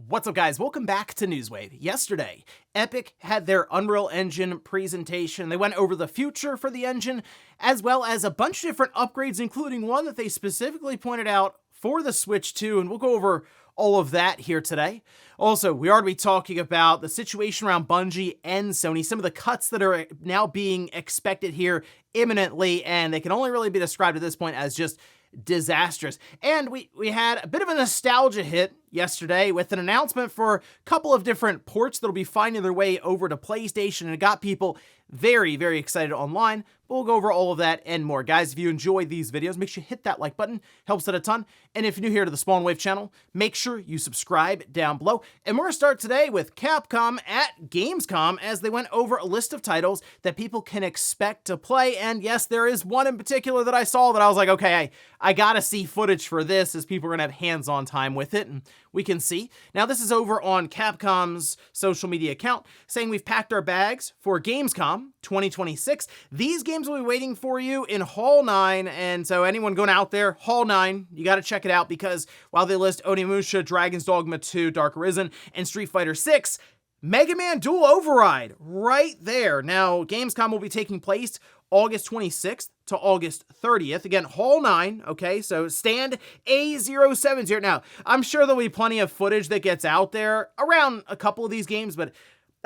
What's up, guys? Welcome back to Newswave. Yesterday, Epic had their Unreal Engine presentation. They went over the future for the engine, as well as a bunch of different upgrades, including one that they specifically pointed out for the Switch 2, and we'll go over all of that here today. Also, we are going to be talking about the situation around Bungie and Sony, some of the cuts that are now being expected here imminently, and they can only really be described at this point as just disastrous. And we had a bit of a nostalgia hit yesterday with an announcement for a couple of different ports that'll be finding their way over to PlayStation, and it got people very, very excited online. But we'll go over all of that and more. Guys, if you enjoy these videos, make sure you hit that like button. Helps out a ton. And if you're new here to the Spawn Wave channel, make sure you subscribe down below. And we're going to start today with Capcom at Gamescom as they went over a list of titles that people can expect to play. And yes, there is one in particular that I saw that I was like, okay, I gotta see footage for this as people are going to have hands-on time with it. And we can see. Now, this is over on Capcom's social media account saying we've packed our bags for Gamescom 2026. These games will be waiting for you in Hall 9, and so anyone going out there, Hall 9, you got to check it out because while they list Onimusha, Dragon's Dogma 2, Dark Arisen, and Street Fighter 6, Mega Man Dual Override right there. Now, Gamescom will be taking place August 26th to August 30th. Again, Hall 9, okay? So stand A070. Now, I'm sure there'll be plenty of footage that gets out there around a couple of these games, but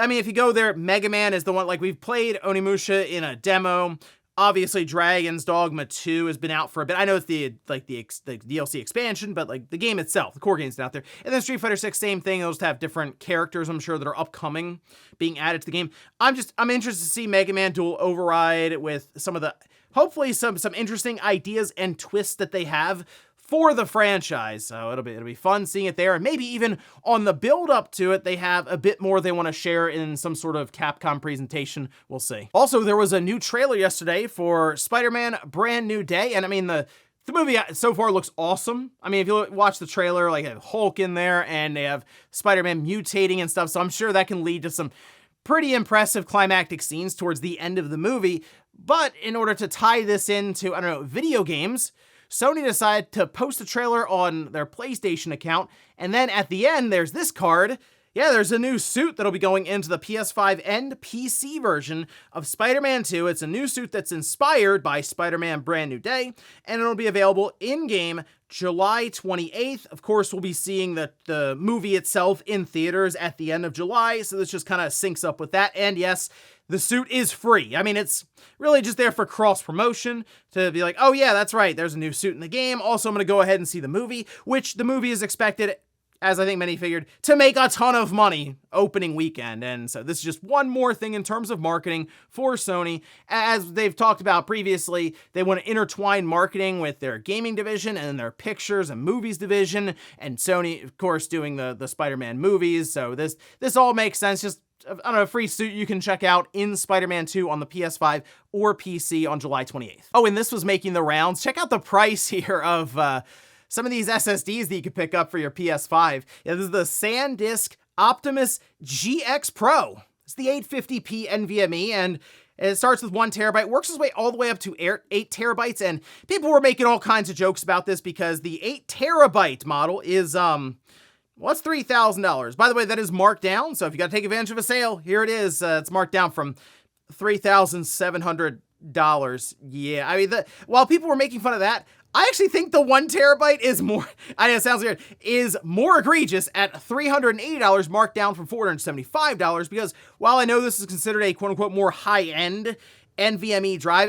I mean, if you go there, Mega Man is the one, like we've played Onimusha in a demo. Obviously, Dragon's Dogma 2 has been out for a bit. I know it's the DLC expansion, but like the game itself, the core game's been out there. And then Street Fighter 6, same thing. They'll just have different characters, I'm sure, that are upcoming being added to the game. I'm interested to see Mega Man Dual Override with some of the, hopefully some interesting ideas and twists that they have for the franchise. So it'll be fun seeing it there. And maybe even on the build up to it, they have a bit more they want to share in some sort of Capcom presentation. We'll see. Also, there was a new trailer yesterday for Spider-Man Brand New Day. And I mean, the movie so far looks awesome. I mean, if you watch the trailer, like they have Hulk in there and they have Spider-Man mutating and stuff. So I'm sure that can lead to some pretty impressive climactic scenes towards the end of the movie. But in order to tie this into, I don't know, video games, Sony decided to post a trailer on their PlayStation account, and then at the end, there's this card. Yeah, there's a new suit that'll be going into the PS5 and PC version of Spider-Man 2. It's a new suit that's inspired by Spider-Man Brand New Day, and it'll be available in-game July 28th. Of course, we'll be seeing the movie itself in theaters at the end of July, so this just kind of syncs up with that. And yes, the suit is free. I mean, it's really just there for cross-promotion to be like, oh yeah, that's right, there's a new suit in the game. Also, I'm going to go ahead and see the movie, which the movie is expected, as I think many figured, to make a ton of money opening weekend. And so this is just one more thing in terms of marketing for Sony. As they've talked about previously, they want to intertwine marketing with their gaming division and their pictures and movies division. And Sony, of course, doing the Spider-Man movies. So this all makes sense. Just, I don't know, a free suit you can check out in Spider-Man 2 on the PS5 or PC on July 28th. Oh, and this was making the rounds. Check out the price here of some of these SSDs that you could pick up for your PS5. Yeah, this is the Sandisk Optimus GX Pro. It's the 850p NVMe, and it starts with 1 terabyte, works its way all the way up to 8 terabytes, and people were making all kinds of jokes about this because the 8 terabyte model is, well, it's $3,000. By the way, that is marked down, so if you got to take advantage of a sale, here it is. It's marked down from $3,700. Yeah, I mean, while people were making fun of that, I actually think the 1 terabyte is more, I know it sounds weird, is more egregious at $380, marked down from $475, because while I know this is considered a quote-unquote more high-end NVMe drive,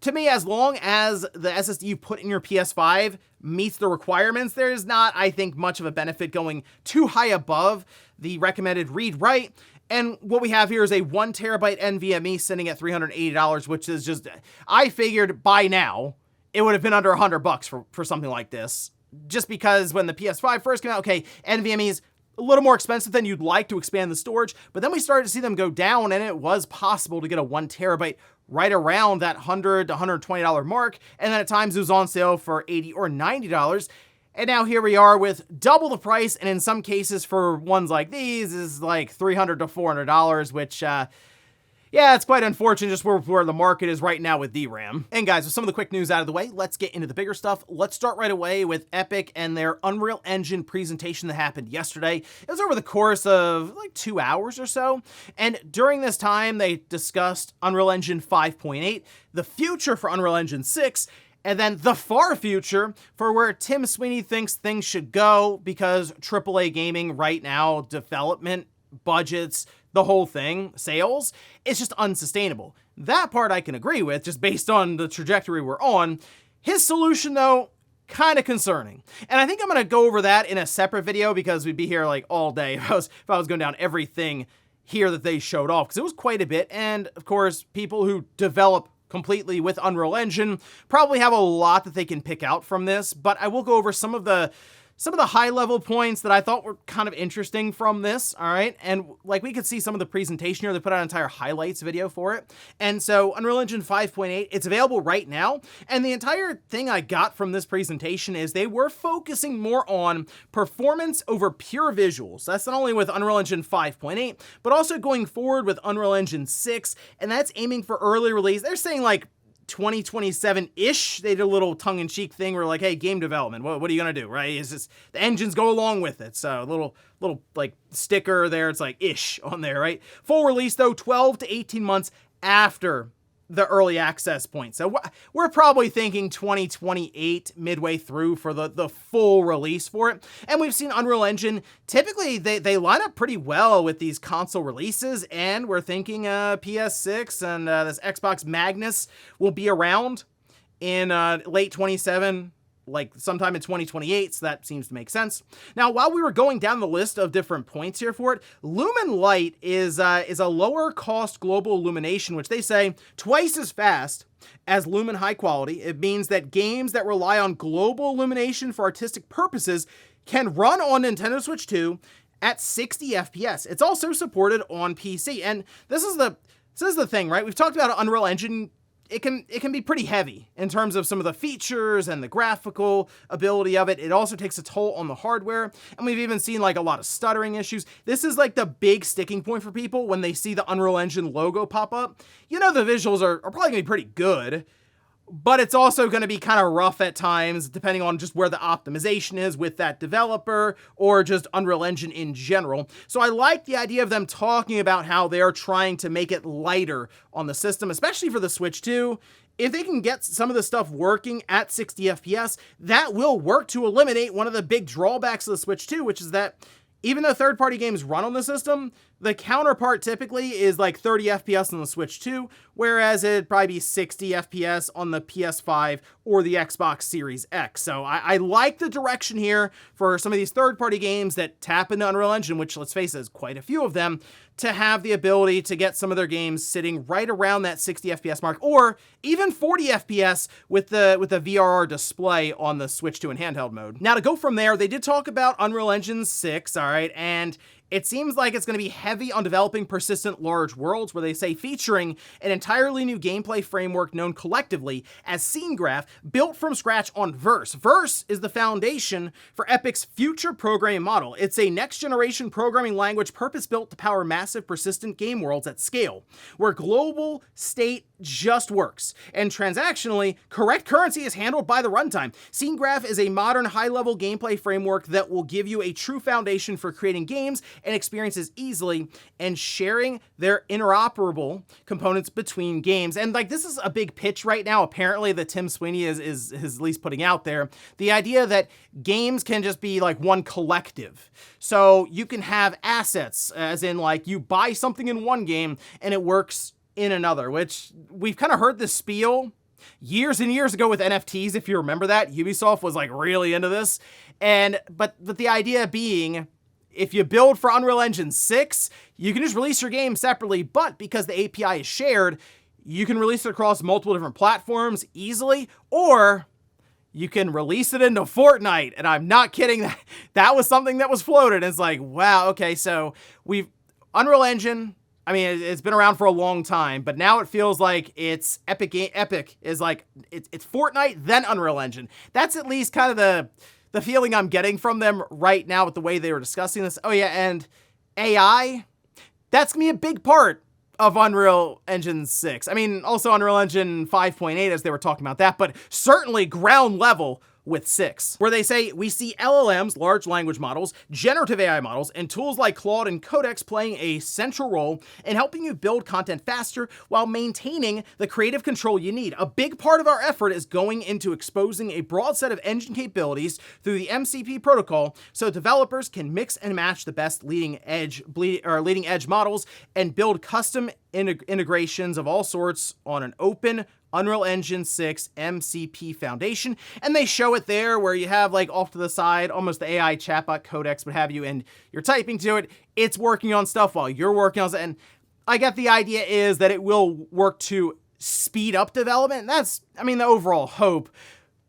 to me, as long as the SSD you put in your PS5 meets the requirements, there is not, I think, much of a benefit going too high above the recommended read-write. And what we have here is a 1 terabyte NVMe sitting at $380, which is just, I figured by now, it would have been under $100 for something like this. Just because when the PS5 first came out, okay, NVMe is a little more expensive than you'd like to expand the storage, but then we started to see them go down, and it was possible to get a 1 terabyte right around that $100 to $120 mark, and then at times it was on sale for $80 or $90. And now here we are with double the price, and in some cases for ones like these is like $300 to $400, which Yeah, it's quite unfortunate just where the market is right now with DRAM. And guys, with some of the quick news out of the way, let's get into the bigger stuff. Let's start right away with Epic and their Unreal Engine presentation that happened yesterday. It was over the course of like 2 hours or so. And during this time, they discussed Unreal Engine 5.8, the future for Unreal Engine 6, and then the far future for where Tim Sweeney thinks things should go, because AAA gaming right now, development, budgets, the whole thing, sales, it's just unsustainable. That part I can agree with, just based on the trajectory we're on. His solution, though, kind of concerning. And I think I'm going to go over that in a separate video, because we'd be here like all day if I was going down everything here that they showed off, because it was quite a bit. And of course, people who develop completely with Unreal Engine probably have a lot that they can pick out from this, but I will go over some of the high-level points that I thought were kind of interesting from this, all right? And like we could see some of the presentation here, they put out an entire highlights video for it. And so Unreal Engine 5.8, it's available right now. And the entire thing I got from this presentation is they were focusing more on performance over pure visuals. That's not only with Unreal Engine 5.8, but also going forward with Unreal Engine 6. And that's aiming for early release. They're saying like 2027-ish. They did a little tongue-in-cheek thing where like, hey, game development, what are you gonna do, right? It's just the engines go along with it. So a little like sticker there, it's like ish on there, right? Full release though, 12 to 18 months after the early access point. So we're probably thinking 2028 midway through for the full release for it. And we've seen Unreal Engine, typically they line up pretty well with these console releases, and we're thinking PS6 and this Xbox Magnus will be around in late 27, like sometime in 2028, so that seems to make sense. Now, while we were going down the list of different points here for it, Lumen Light is a lower cost global illumination, which they say twice as fast as Lumen High Quality. It means that games that rely on global illumination for artistic purposes can run on Nintendo Switch 2 at 60 FPS. It's also supported on PC, and this is the thing, right? We've talked about Unreal Engine. It can be pretty heavy in terms of some of the features and the graphical ability of it. It also takes a toll on the hardware, and we've even seen like a lot of stuttering issues. This is like the big sticking point for people when they see the Unreal Engine logo pop up. You know, the visuals are probably gonna be pretty good, but it's also going to be kind of rough at times, depending on just where the optimization is with that developer or just Unreal Engine in general. So I like the idea of them talking about how they are trying to make it lighter on the system, especially for the Switch 2. If they can get some of the stuff working at 60 FPS, that will work to eliminate one of the big drawbacks of the Switch 2, which is that even though third-party games run on the system, the counterpart typically is like 30 FPS on the Switch 2, whereas it'd probably be 60 FPS on the PS5 or the Xbox Series X. So I like the direction here for some of these third-party games that tap into Unreal Engine, which, let's face it, is quite a few of them, to have the ability to get some of their games sitting right around that 60 FPS mark, or even 40 FPS with the VRR display on the Switch 2 in handheld mode. Now, to go from there, they did talk about Unreal Engine 6, all right, and it seems like it's going to be heavy on developing persistent large worlds, where they say featuring an entirely new gameplay framework known collectively as Scene Graph, built from scratch on Verse. Verse is the foundation for Epic's future programming model. It's a next-generation programming language purpose-built to power massive persistent game worlds at scale, where global state just works, and transactionally, correct currency is handled by the runtime. Scene Graph is a modern high-level gameplay framework that will give you a true foundation for creating games and experiences easily and sharing their interoperable components between games. And like, this is a big pitch right now, apparently, that Tim Sweeney is at least putting out there. The idea that games can just be like one collective. So you can have assets, as in like you buy something in one game and it works in another, which we've kind of heard this spiel years and years ago with NFTs, if you remember that. Ubisoft was like really into this. But the idea being, if you build for Unreal Engine 6, you can just release your game separately, but because the API is shared, you can release it across multiple different platforms easily, or you can release it into Fortnite. And I'm not kidding, that was something that was floated. It's like, wow, okay, so Unreal Engine, I mean, it's been around for a long time, but now it feels like it's Epic is like, it's Fortnite, then Unreal Engine. That's at least kind of the feeling I'm getting from them right now with the way they were discussing this. Oh yeah, and AI, that's gonna be a big part of Unreal Engine 6. I mean, also Unreal Engine 5.8 as they were talking about that, but certainly ground level with 6, where they say, we see LLMs, large language models, generative AI models, and tools like Claude and Codex playing a central role in helping you build content faster while maintaining the creative control you need. A big part of our effort is going into exposing a broad set of engine capabilities through the MCP protocol so developers can mix and match the best leading edge models and build custom integrations of all sorts on an open Unreal Engine 6 MCP foundation. And they show it there where you have like off to the side, almost the AI chatbot Codex, what have you, and you're typing to it. It's working on stuff while you're working on it. And I get the idea is that it will work to speed up development. And that's, I mean, the overall hope.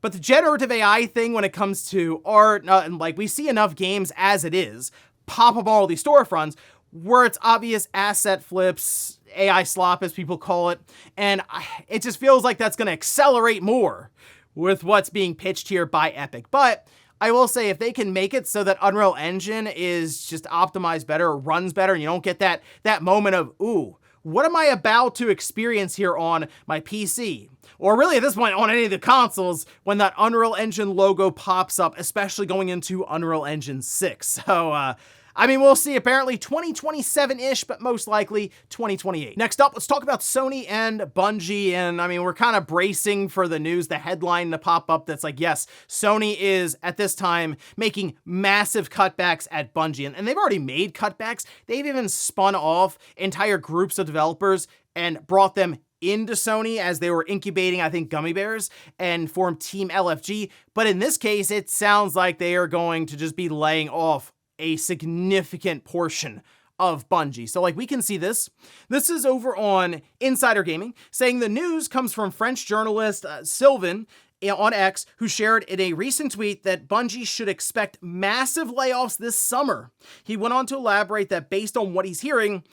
But the generative AI thing when it comes to art, and like we see enough games as it is, pop up all these storefronts where it's obvious asset flips, AI slop as people call it, and it just feels like that's going to accelerate more with what's being pitched here by Epic. But I will say if they can make it so that Unreal Engine is just optimized better, or runs better, and you don't get that moment of, ooh, what am I about to experience here on my PC? Or really at this point on any of the consoles when that Unreal Engine logo pops up, especially going into Unreal Engine 6. So, I mean, we'll see. Apparently 2027-ish, but most likely 2028. Next up, let's talk about Sony and Bungie. And I mean, we're kind of bracing for the news, the headline to pop up that's like, yes, Sony is at this time making massive cutbacks at Bungie. And they've already made cutbacks. They've even spun off entire groups of developers and brought them into Sony as they were incubating, I think, gummy bears and formed Team LFG. But in this case, it sounds like they are going to just be laying off a significant portion of Bungie. So like we can see this. This is over on Insider Gaming saying the news comes from French journalist Sylvain on X, who shared in a recent tweet that Bungie should expect massive layoffs this summer. He went on to elaborate that based on what he's hearing,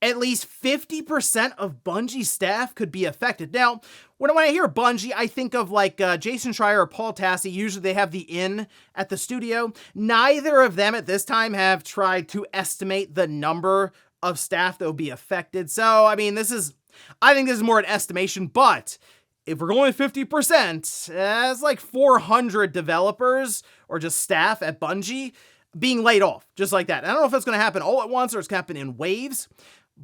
at least 50% of Bungie staff could be affected. Now, when I hear Bungie, I think of like Jason Schreier or Paul Tassi. Usually they have the in at the studio. Neither of them at this time have tried to estimate the number of staff that will be affected. So, I mean, I think this is more an estimation, but if we're going 50%, that's like 400 developers or just staff at Bungie being laid off, just like that. I don't know if it's going to happen all at once or it's going to happen in waves.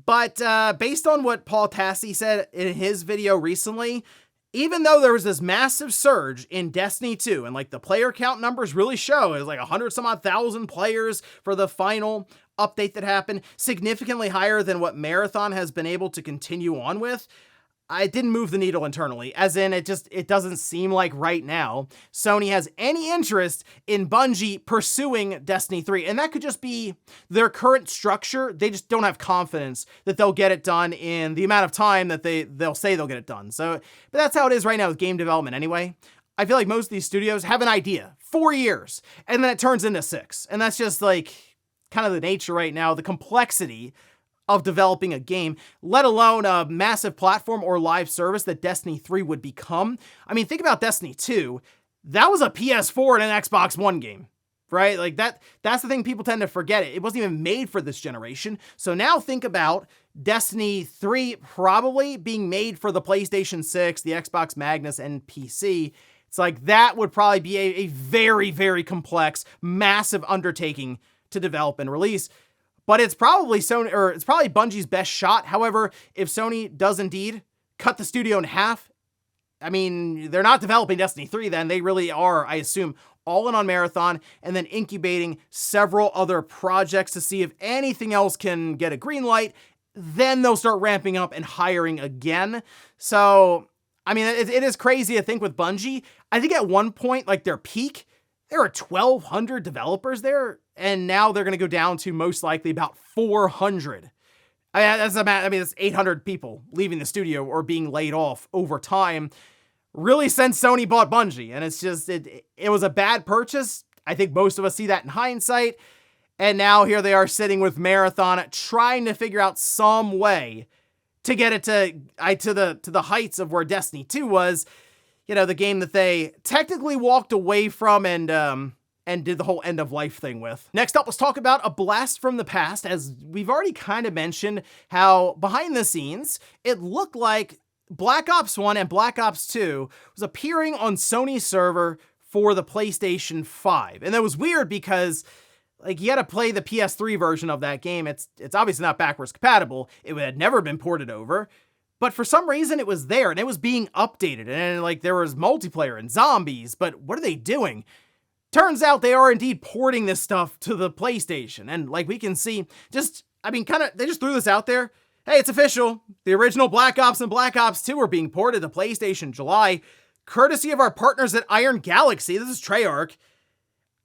But based on what Paul Tassi said in his video recently, even though there was this massive surge in Destiny 2 and like the player count numbers really show, it was like 100 some odd thousand players for the final update that happened, significantly higher than what Marathon has been able to continue on with. It didn't move the needle internally, as in it doesn't seem like right now Sony has any interest in Bungie pursuing Destiny 3. And that could just be their current structure. They just don't have confidence that they'll get it done in the amount of time that they'll say they'll get it done. So, but that's how it is right now with game development anyway. I feel like most of these studios have an idea, 4 years, and then it turns into 6. And that's just like kind of the nature right now, the complexity of developing a game, let alone a massive platform or live service that Destiny 3 would become. I mean, think about Destiny 2. That was a PS4 and an Xbox One game, right? Like that's the thing people tend to forget. It wasn't even made for this generation. So now think about Destiny 3 probably being made for the PlayStation 6, the Xbox Magnus, and PC. It's like that would probably be a very, very complex, massive undertaking to develop and release. But it's probably Sony, or it's probably Bungie's best shot. However, if Sony does indeed cut the studio in half, I mean, they're not developing Destiny 3 then. They really are, I assume, all in on Marathon and then incubating several other projects to see if anything else can get a green light. Then they'll start ramping up and hiring again. So, I mean, it is crazy to think with Bungie. I think at one point, like their peak, there were 1,200 developers there, and now they're going to go down to most likely about 400. That's 800 people leaving the studio or being laid off over time, really since Sony bought Bungie. And it's just, it was a bad purchase. I think most of us see that in hindsight. And now here they are sitting with Marathon, trying to figure out some way to get it to the heights of where Destiny 2 was. You know, the game that they technically walked away from and and did the whole end of life thing with. Next up, let's talk about a blast from the past. As we've already kind of mentioned how behind the scenes, it looked like Black Ops 1 and Black Ops 2 was appearing on Sony's server for the PlayStation 5. And that was weird because like you had to play the PS3 version of that game. It's obviously not backwards compatible. It had never been ported over. But for some reason it was there and it was being updated and like there was multiplayer and zombies, but what are they doing? Turns out they are indeed porting this stuff to the PlayStation. And like we can see, they just threw this out there. Hey, it's official. The original Black Ops and Black Ops 2 are being ported to PlayStation July, courtesy of our partners at Iron Galaxy. This is Treyarch.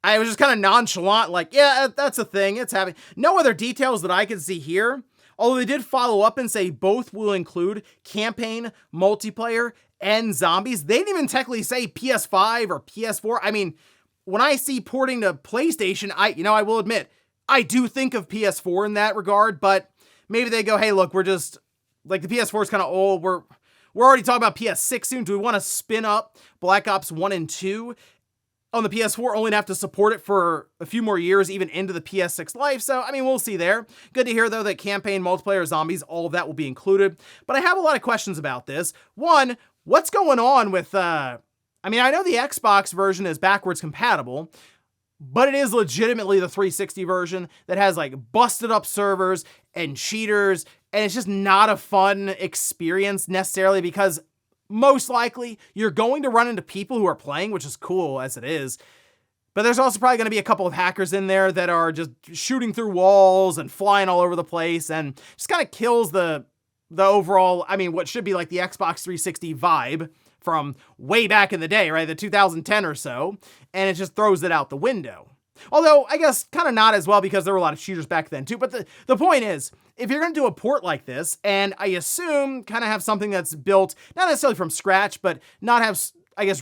I was just kind of nonchalant, like, yeah, that's a thing. It's happening. No other details that I can see here. Although they did follow up and say both will include campaign, multiplayer, and zombies. They didn't even technically say PS5 or PS4. I mean, when I see porting to PlayStation, I will admit, I do think of PS4 in that regard, but maybe they go, hey, look, we're just, like, the PS4 is kind of old. We're already talking about PS6 soon. Do we want to spin up Black Ops 1 and 2 on the PS4, only to have to support it for a few more years, even into the PS6 life? So, I mean, we'll see there. Good to hear, though, that campaign, multiplayer, zombies, all of that will be included. But I have a lot of questions about this. One, what's going on with, I know the Xbox version is backwards compatible, but it is legitimately the 360 version that has like busted up servers and cheaters, and it's just not a fun experience necessarily because most likely you're going to run into people who are playing, which is cool as it is, but there's also probably going to be a couple of hackers in there that are just shooting through walls and flying all over the place and just kind of kills the overall, what should be like the Xbox 360 vibe from way back in the day, right? The 2010 or so, and it just throws it out the window. Although, I guess kind of not as well because there were a lot of cheaters back then too. But the point is, if you're going to do a port like this, and I assume kind of have something that's built, not necessarily from scratch, but not have,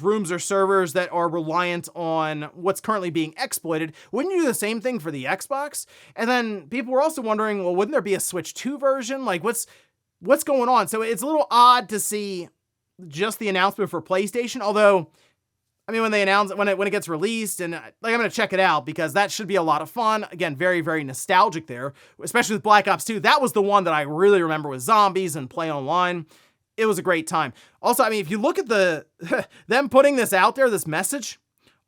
rooms or servers that are reliant on what's currently being exploited, wouldn't you do the same thing for the Xbox? And then people were also wondering, well, wouldn't there be a Switch 2 version? Like, what's going on? So it's a little odd to see just the announcement for PlayStation, although, when they announce it, when it gets released, and I'm going to check it out because that should be a lot of fun. Again, very, very nostalgic there, especially with Black Ops 2. That was the one that I really remember with zombies and play online. It was a great time. Also, if you look at them putting this out there, this message,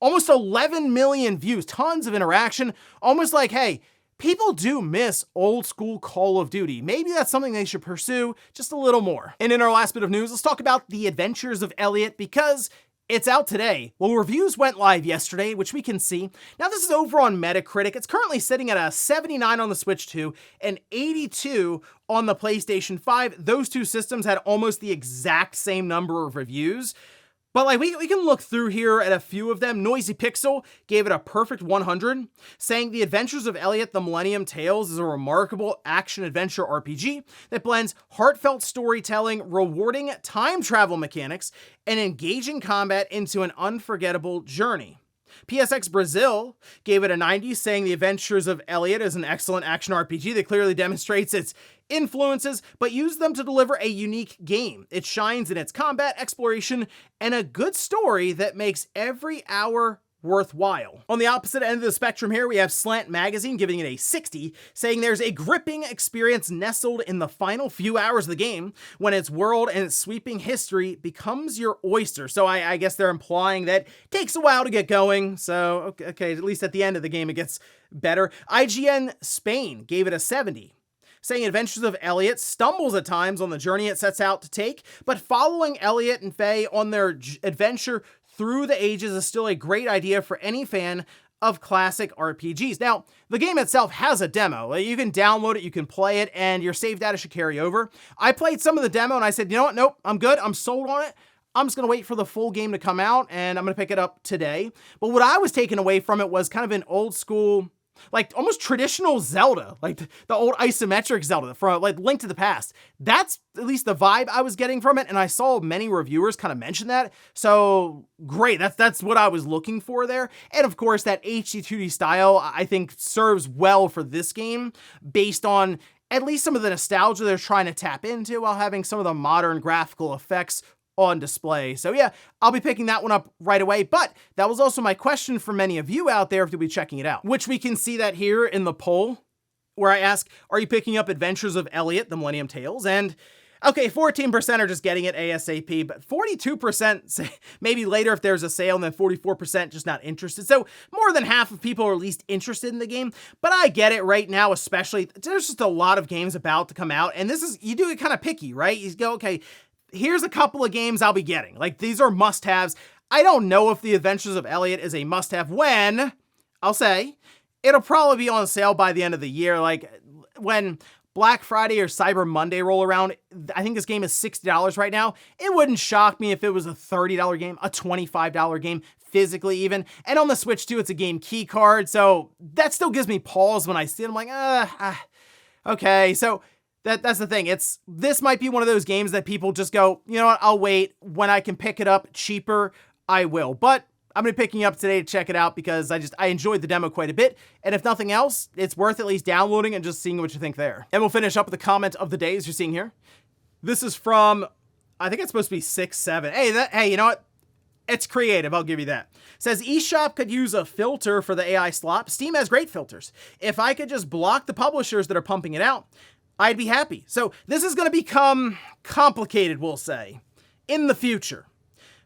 almost 11 million views, tons of interaction, almost like, hey, people do miss old school Call of Duty. Maybe that's something they should pursue just a little more. And in our last bit of news, let's talk about The Adventures of Elliot because it's out today. Well, reviews went live yesterday, which we can see. Now, this is over on Metacritic. It's currently sitting at a 79 on the Switch 2 and 82 on the PlayStation 5. Those two systems had almost the exact same number of reviews. But we can look through here at a few of them. Noisy Pixel gave it a perfect 100, saying The Adventures of Elliot, The Millennium Tales is a remarkable action-adventure RPG that blends heartfelt storytelling, rewarding time travel mechanics, and engaging combat into an unforgettable journey. PSX Brazil gave it a 90, saying The Adventures of Elliot is an excellent action RPG that clearly demonstrates its influences, but used them to deliver a unique game. It shines in its combat, exploration, and a good story that makes every hour worthwhile. On the opposite end of the spectrum here, we have Slant Magazine giving it a 60, saying there's a gripping experience nestled in the final few hours of the game when its world and its sweeping history becomes your oyster. So I guess they're implying that it takes a while to get going. So, okay, at least at the end of the game, it gets better. IGN Spain gave it a 70. Saying Adventures of Elliot stumbles at times on the journey it sets out to take, but following Elliot and Faye on their adventure through the ages is still a great idea for any fan of classic RPGs. Now, the game itself has a demo. You can download it, you can play it, and your save data should carry over. I played some of the demo and I said, you know what? Nope, I'm good. I'm sold on it. I'm just going to wait for the full game to come out, and I'm going to pick it up today. But what I was taking away from it was kind of an old school, almost traditional Zelda, the old isometric Zelda from Link to the Past. That's at least the vibe I was getting from it, and I saw many reviewers kind of mention that. So great, that's what I was looking for there. And of course, that HD 2D style I think serves well for this game based on at least some of the nostalgia they're trying to tap into while having some of the modern graphical effects on display. So yeah, I'll be picking that one up right away, but that was also my question for many of you out there if you'll be checking it out, which we can see that here in the poll where I ask, are you picking up Adventures of Elliot, the Millennium Tales? And okay, 14% are just getting it ASAP, but 42% say maybe later if there's a sale, and then 44% just not interested. So more than half of people are at least interested in the game, but I get it right now, especially there's just a lot of games about to come out, and this is, you do it kind of picky, right? You go, okay, here's a couple of games I'll be getting. Like, these are must-haves. I don't know if The Adventures of Elliot is a must-have when, I'll say, it'll probably be on sale by the end of the year. Like, when Black Friday or Cyber Monday roll around, I think this game is $60 right now. It wouldn't shock me if it was a $30 game, a $25 game, physically even. And on the Switch too, it's a game key card, so that still gives me pause when I see it. I'm like, okay. So that's the thing. This might be one of those games that people just go, you know what, I'll wait. When I can pick it up cheaper, I will. But I'm going to be picking it up today to check it out because I enjoyed the demo quite a bit. And if nothing else, it's worth at least downloading and just seeing what you think there. And we'll finish up with the comment of the day as you're seeing here. This is from, I think it's supposed to be 6-7. Hey, you know what? It's creative, I'll give you that. It says, eShop could use a filter for the AI slop. Steam has great filters. If I could just block the publishers that are pumping it out, I'd be happy. So this is going to become complicated, we'll say, in the future.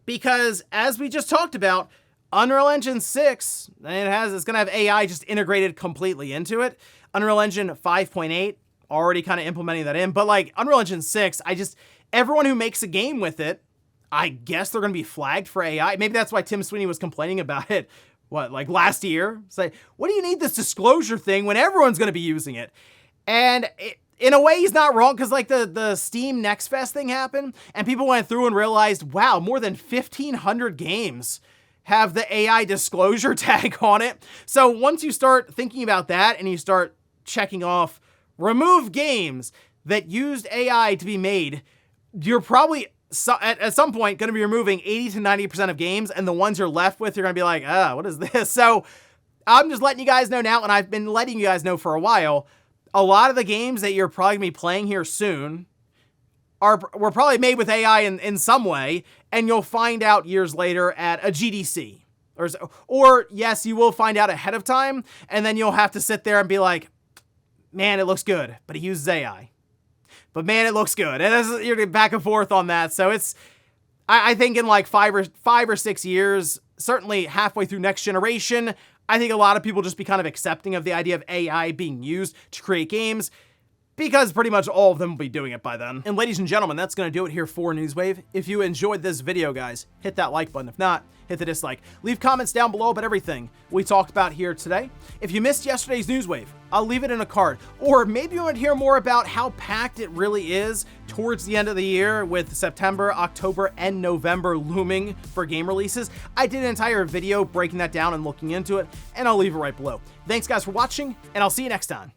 Because as we just talked about, Unreal Engine 6, it's going to have AI just integrated completely into it. Unreal Engine 5.8, already kind of implementing that in. But like Unreal Engine 6, everyone who makes a game with it, I guess they're going to be flagged for AI. Maybe that's why Tim Sweeney was complaining about it, like last year? Say, what do you need this disclosure thing when everyone's going to be using it? And in a way, he's not wrong, because like the Steam Next Fest thing happened, and people went through and realized, wow, more than 1,500 games have the AI disclosure tag on it. So once you start thinking about that and you start checking off remove games that used AI to be made, you're probably at some point going to be removing 80 to 90% of games, and the ones you're left with, you're going to be like, what is this? So I'm just letting you guys know now, and I've been letting you guys know for a while, a lot of the games that you're probably going to be playing here soon were probably made with AI in some way, and you'll find out years later at a GDC. Or yes, you will find out ahead of time, and then you'll have to sit there and be like, man, it looks good, but he uses AI. But man, it looks good. And you're back and forth on that. So I think in like 5 or 6 years, certainly halfway through next generation, I think a lot of people just be kind of accepting of the idea of AI being used to create games, because pretty much all of them will be doing it by then. And ladies and gentlemen, that's going to do it here for Newswave. If you enjoyed this video, guys, hit that like button. If not, hit the dislike. Leave comments down below about everything we talked about here today. If you missed yesterday's Newswave, I'll leave it in a card. Or maybe you want to hear more about how packed it really is towards the end of the year with September, October, and November looming for game releases. I did an entire video breaking that down and looking into it, and I'll leave it right below. Thanks guys for watching, and I'll see you next time.